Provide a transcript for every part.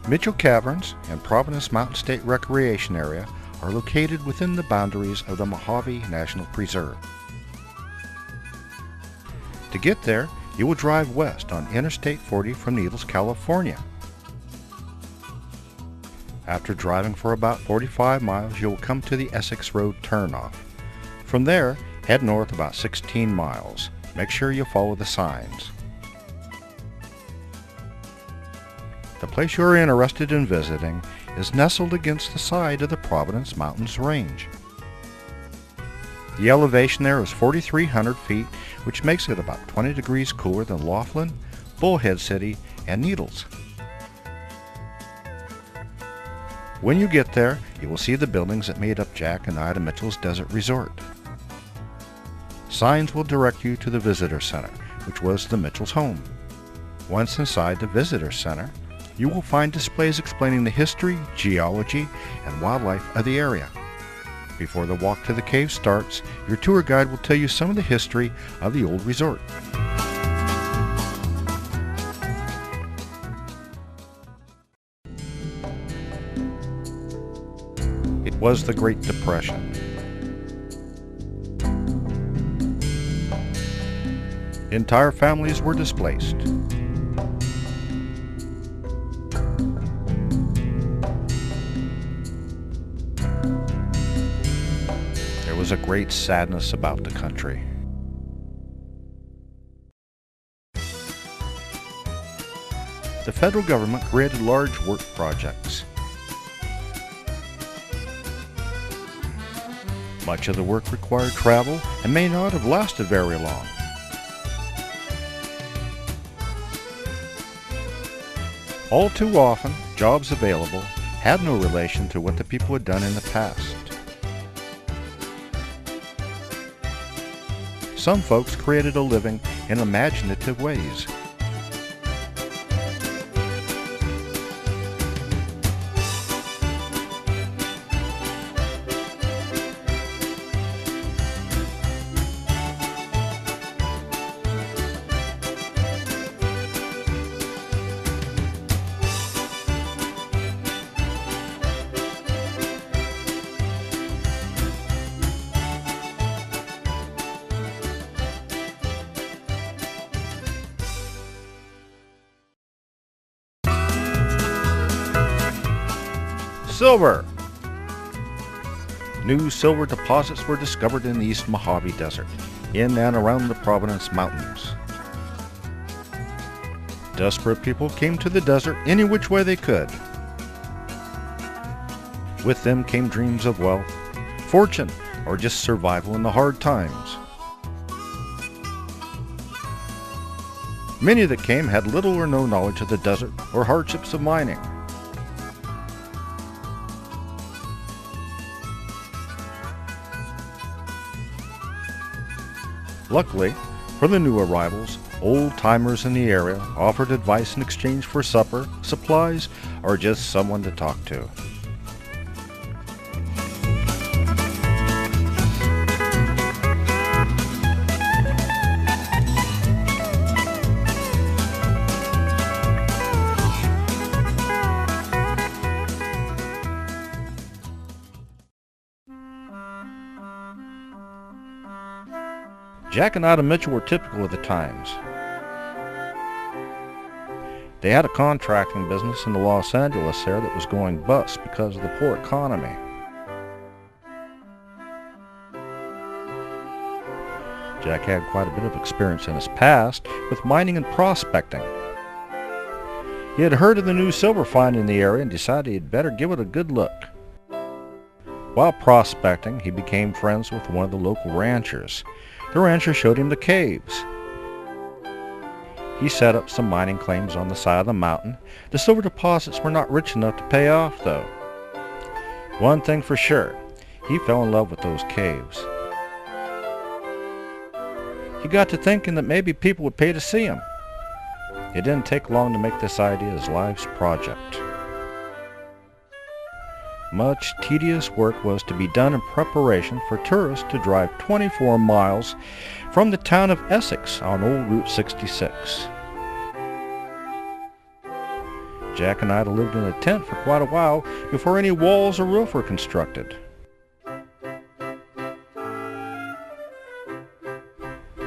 Mitchell Caverns and Providence Mountains State Recreation Area are located within the boundaries of the Mojave National Preserve. To get there, you will drive west on Interstate 40 from Needles, California. After driving for about 45 miles, you will come to the Essex Road turnoff. From there, head north about 16 miles. Make sure you follow the signs. The place you are interested in visiting is nestled against the side of the Providence Mountains range. The elevation there is 4,300 feet, which makes it about 20 degrees cooler than Laughlin, Bullhead City, and Needles. When you get there, you will see the buildings that made up Jack and Ida Mitchell's desert resort. Signs will direct you to the Visitor Center, which was the Mitchell's home. Once inside the Visitor Center, you will find displays explaining the history, geology, and wildlife of the area. Before the walk to the cave starts, your tour guide will tell you some of the history of the old resort. It was the Great Depression. Entire families were displaced. There was a great sadness about the country. The federal government created large work projects. Much of the work required travel and may not have lasted very long. All too often, jobs available had no relation to what the people had done in the past. Some folks created a living in imaginative ways. Silver. New silver deposits were discovered in the East Mojave Desert, in and around the Providence Mountains. Desperate people came to the desert any which way they could. With them came dreams of wealth, fortune, or just survival in the hard times. Many that came had little or no knowledge of the desert or hardships of mining. Luckily, for the new arrivals, old-timers in the area offered advice in exchange for supper, supplies, or just someone to talk to. Jack and Ida Mitchell were typical of the times. They had a contracting business in the Los Angeles area that was going bust because of the poor economy. Jack had quite a bit of experience in his past with mining and prospecting. He had heard of the new silver find in the area and decided he'd better give it a good look. While prospecting, he became friends with one of the local ranchers. The rancher showed him the caves. He set up some mining claims on the side of the mountain. The silver deposits were not rich enough to pay off, though. One thing for sure, he fell in love with those caves. He got to thinking that maybe people would pay to see him. It didn't take long to make this idea his life's project. Much tedious work was to be done in preparation for tourists to drive 24 miles from the town of Essex on Old Route 66. Jack and Ida lived in a tent for quite a while before any walls or roof were constructed.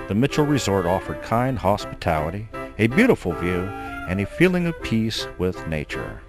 The Mitchell Resort offered kind hospitality, a beautiful view, and a feeling of peace with nature.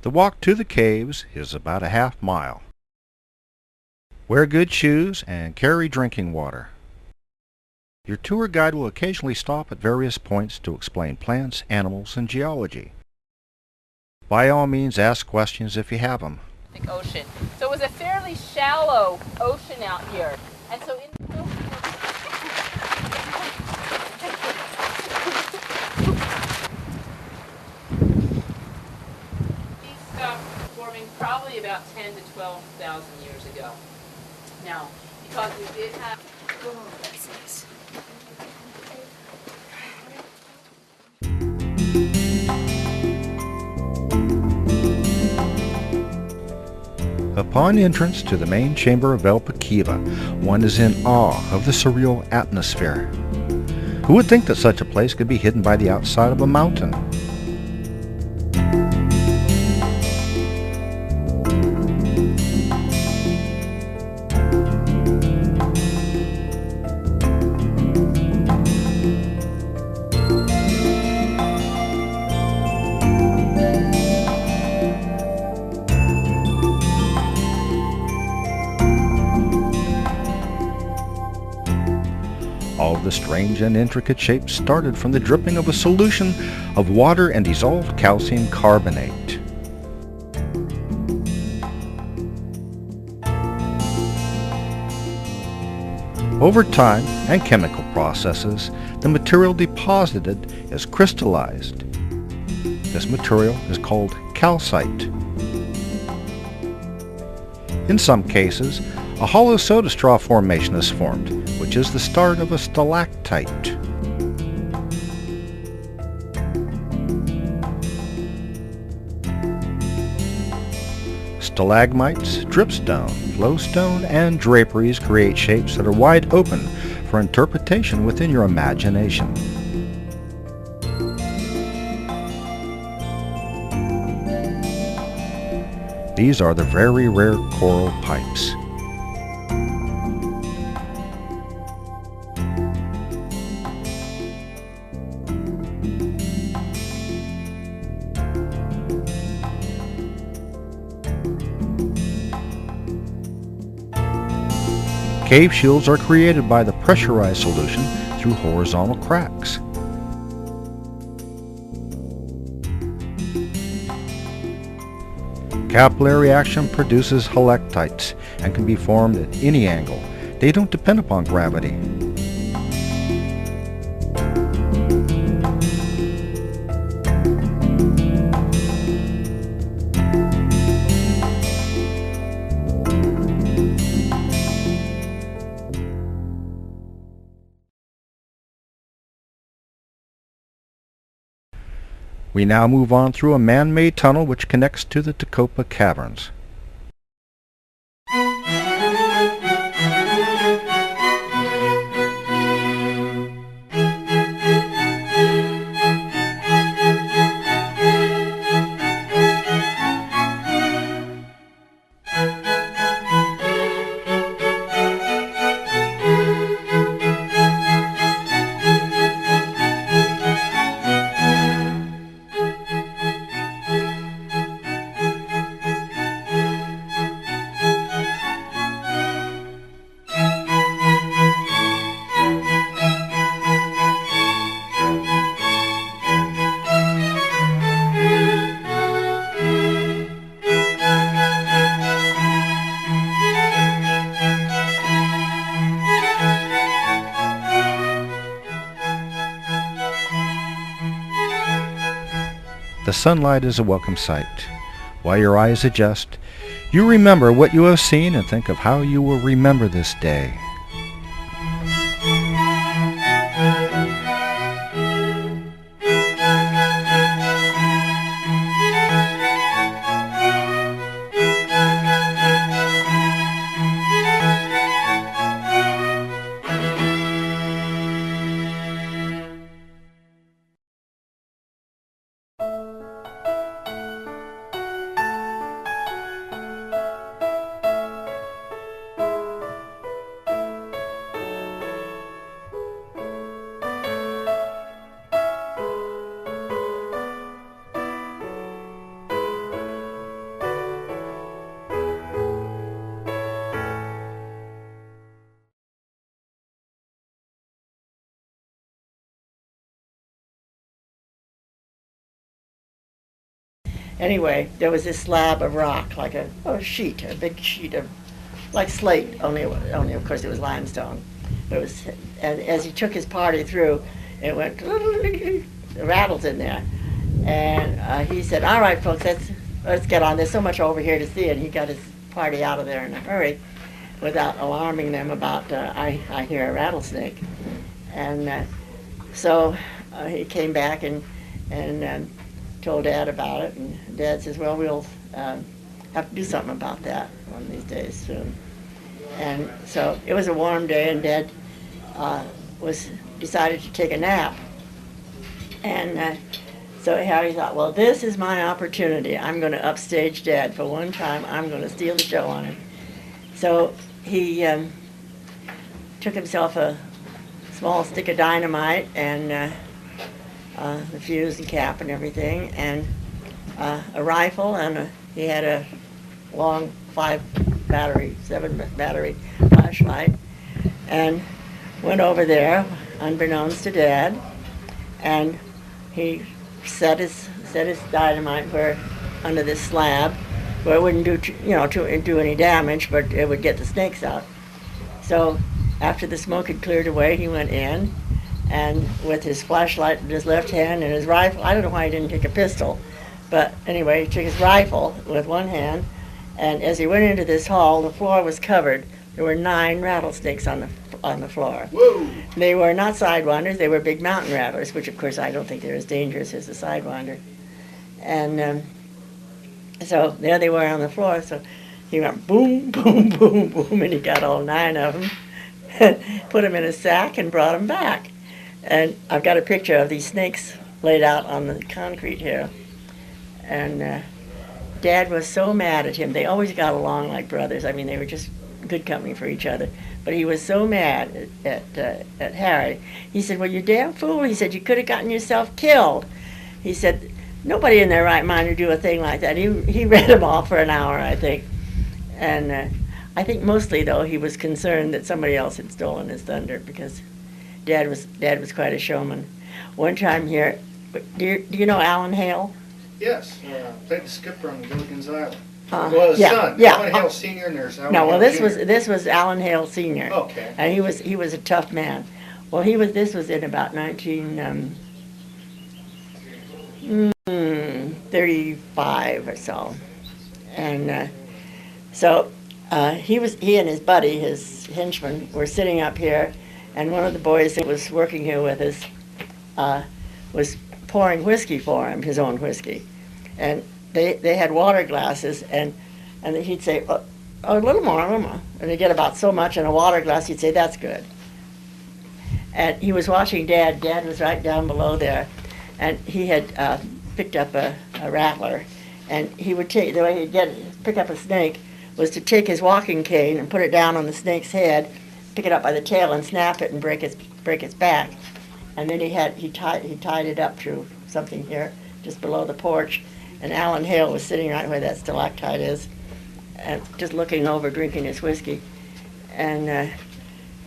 The walk to the caves is about a half mile. Wear good shoes and carry drinking water. Your tour guide will occasionally stop at various points to explain plants, animals, and geology. By all means, ask questions if you have them. Ocean. So it was a fairly shallow ocean out here. And so in the these stopped forming probably about 10 to 12,000 years ago. Now, because we did have Upon entrance to the main chamber of El Paquiva, one is in awe of the surreal atmosphere. Who would think that such a place could be hidden by the outside of a mountain? All of the strange and intricate shapes started from the dripping of a solution of water and dissolved calcium carbonate. Over time and chemical processes, the material deposited is crystallized. This material is called calcite. In some cases, a hollow soda straw formation is formed, which is the start of a stalactite. Stalagmites, dripstone, flowstone, and draperies create shapes that are wide open for interpretation within your imagination. These are the very rare coral pipes. Cave shields are created by the pressurized solution through horizontal cracks. Capillary action produces helictites and can be formed at any angle. They don't depend upon gravity. We now move on through a man-made tunnel which connects to the Tecopa Caverns. The sunlight is a welcome sight. While your eyes adjust, you remember what you have seen and think of how you will remember this day. Anyway, there was this slab of rock, like a big sheet of, like slate, only of course it was limestone. But it was, and as he took his party through, it went rattles in there, and he said, "All right, folks, let's get on. There's so much over here to see," and he got his party out of there in a hurry, without alarming them about I hear a rattlesnake, and so he came back and told Dad about it, and Dad says, "Well, we'll have to do something about that one of these days soon." And so it was a warm day, and Dad decided to take a nap, and so Harry thought, "Well, this is my opportunity. I'm going to upstage Dad for one time. I'm going to steal the show on him." So he took himself a small stick of dynamite and the fuse and cap and everything, and a rifle, and he had a long 7-battery flashlight, and went over there, unbeknownst to Dad, and he set his dynamite under this slab, where it wouldn't do any damage, but it would get the snakes out. So after the smoke had cleared away, he went in, and with his flashlight in his left hand and his rifle, I don't know why he didn't take a pistol, but anyway, he took his rifle with one hand, and as he went into this hall, the floor was covered. There were 9 rattlesnakes on the floor. Whoa! They were not sidewinders, they were big mountain rattlers, which of course I don't think they're as dangerous as the sidewinder. And so there they were on the floor, so he went boom, boom, boom, boom, and he got all 9 of them, put them in a sack and brought them back. And I've got a picture of these snakes laid out on the concrete here. And Dad was so mad at him. They always got along like brothers. I mean, they were just good company for each other. But he was so mad at Harry. He said, "Well, you damn fool." He said, "You could have gotten yourself killed." He said, "Nobody in their right mind would do a thing like that." He read him off for an hour, I think. And I think mostly, though, he was concerned that somebody else had stolen his thunder, because Dad was quite a showman. One time here, do you know Alan Hale? Yes, played the skipper on Gilligan's Island. His yeah, son, yeah. Alan Hale Sr. and there's Alan No, well, Hale this Jr. was Alan Hale Sr. Okay. And he was a tough man. Well, this was in about 1935 or so, and so he and his buddy, his henchman, were sitting up here, and one of the boys that was working here with us was pouring whiskey for him, his own whiskey, and they had water glasses, and he'd say, "Oh, a little more, and they'd get about so much in a water glass. He'd say, 'That's good.' And he was watching Dad. Dad was right down below there, and he had picked up a rattler, and he would the way he'd pick up a snake was to take his walking cane and put it down on the snake's head, pick it up by the tail and snap it and break its back, and then he tied it up to something here just below the porch, and Alan Hale was sitting right where that stalactite is, and just looking over, drinking his whiskey, and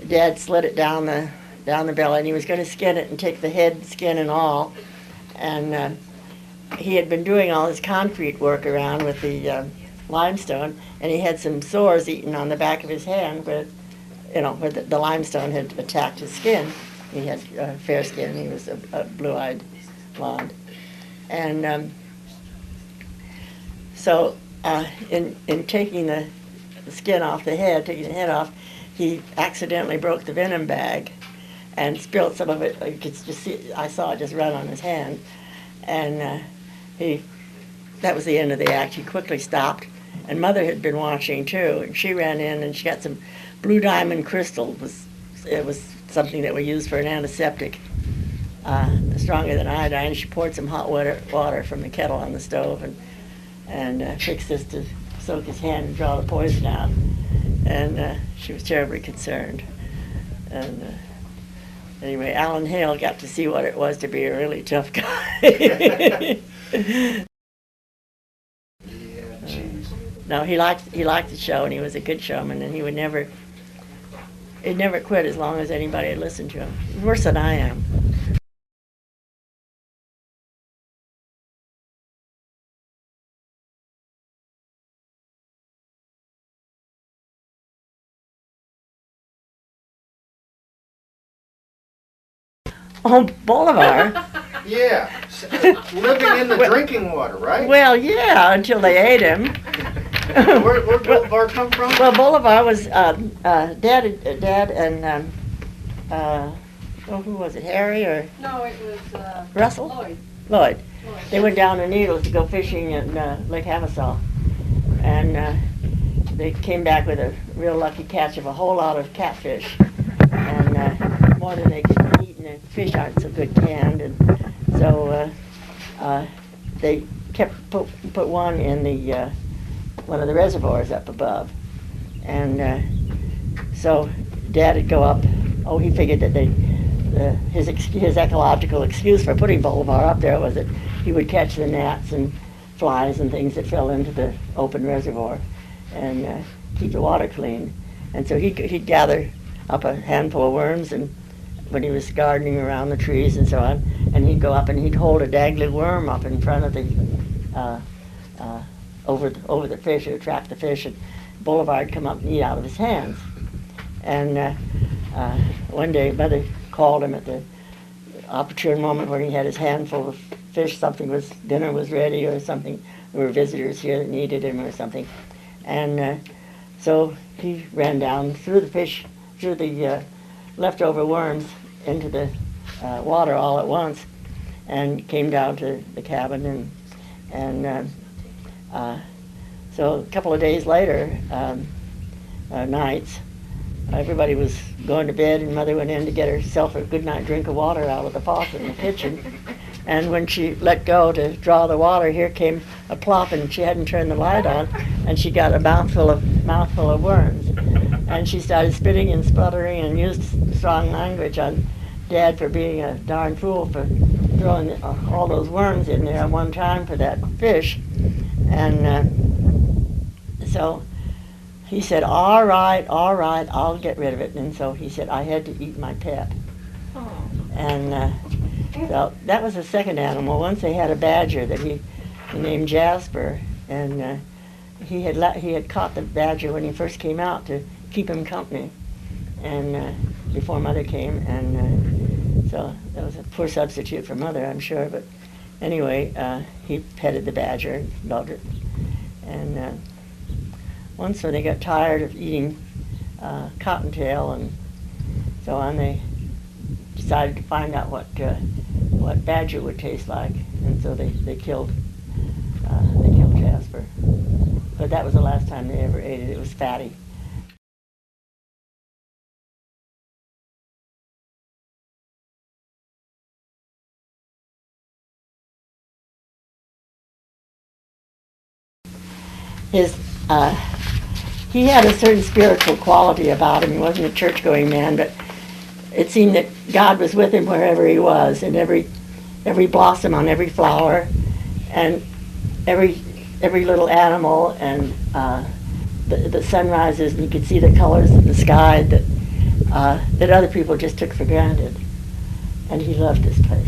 Dad slid it down the belly, and he was going to skin it and take the head, skin and all, and he had been doing all his concrete work around with the limestone, and he had some sores eaten on the back of his hand where the limestone had attacked his skin. He had fair skin. He was a blue-eyed blonde, and so in taking the skin off the head, taking the head off, he accidentally broke the venom bag and spilled some of it. You could just see, I saw it just run on his hand, and that was the end of the act. He quickly stopped, and Mother had been watching too, and she ran in and she got some blue diamond crystal. It was something that we used for an antiseptic, stronger than iodine. She poured some hot water from the kettle on the stove and fixed this to soak his hand and draw the poison out. And she was terribly concerned. And anyway, Alan Hale got to see what it was to be a really tough guy. No, he liked the show, and he was a good showman, and he'd never quit as long as anybody had listened to him. Worse than I am. Oh, Bolivar. Yeah, living in the drinking water, right? Well, yeah, until they ate him. Where'd Bolivar come from? Well, Bolivar was Dad and who was it? Harry or No, it was Russell? Lloyd. Lloyd. Lloyd. They went down the Needles to go fishing in Lake Havasaw, and they came back with a real lucky catch of a whole lot of catfish, and more than they could eat. And the fish aren't so good canned, and so they put one in the one of the reservoirs up above, and so Dad would go up. Oh, he figured that his ecological excuse for putting Bolivar up there was that he would catch the gnats and flies and things that fell into the open reservoir and keep the water clean. And so he'd gather up a handful of worms, and when he was gardening around the trees and so on, and he'd go up and he'd hold a daggly worm up in front of the over the fish, or trap the fish, and Bolivar would come up and eat out of his hands. And one day Mother called him at the opportune moment when he had his handful of fish. Dinner was ready or something. There were visitors here that needed him or something. And so he ran down, threw the leftover worms into the water all at once, and came down to the cabin. And so a couple of days later, nights, everybody was going to bed, and Mother went in to get herself a good night drink of water out of the faucet in the kitchen. And when she let go to draw the water, here came a plop, and she hadn't turned the light on, and she got a mouthful of worms. And she started spitting and sputtering and used strong language on Dad for being a darn fool for throwing all those worms in there at one time for that fish. And so he said, all right, I'll get rid of it. And so he said, I had to eat my pet. Oh. And so that was the second animal. Once they had a badger that he named Jasper, and he had caught the badger when he first came out to keep him company, and before Mother came, and so that was a poor substitute for Mother, I'm sure. But anyway, he petted the badger and loved it. And once when they got tired of eating cottontail and so on, they decided to find out what badger would taste like, and so they killed Jasper. But that was the last time they ever ate it. It was fatty. He had a certain spiritual quality about him. He wasn't a church-going man, but it seemed that God was with him wherever he was, in every blossom on every flower, and every little animal, and the sunrises, and you could see the colors of the sky that other people just took for granted. And he loved this place.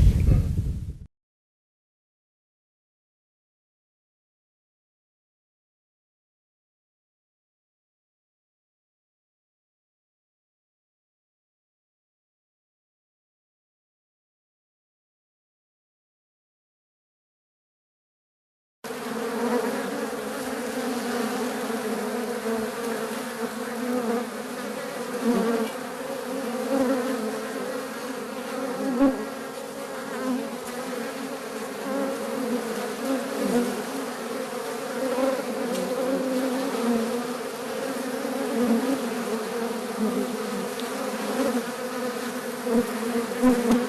Mm-hmm.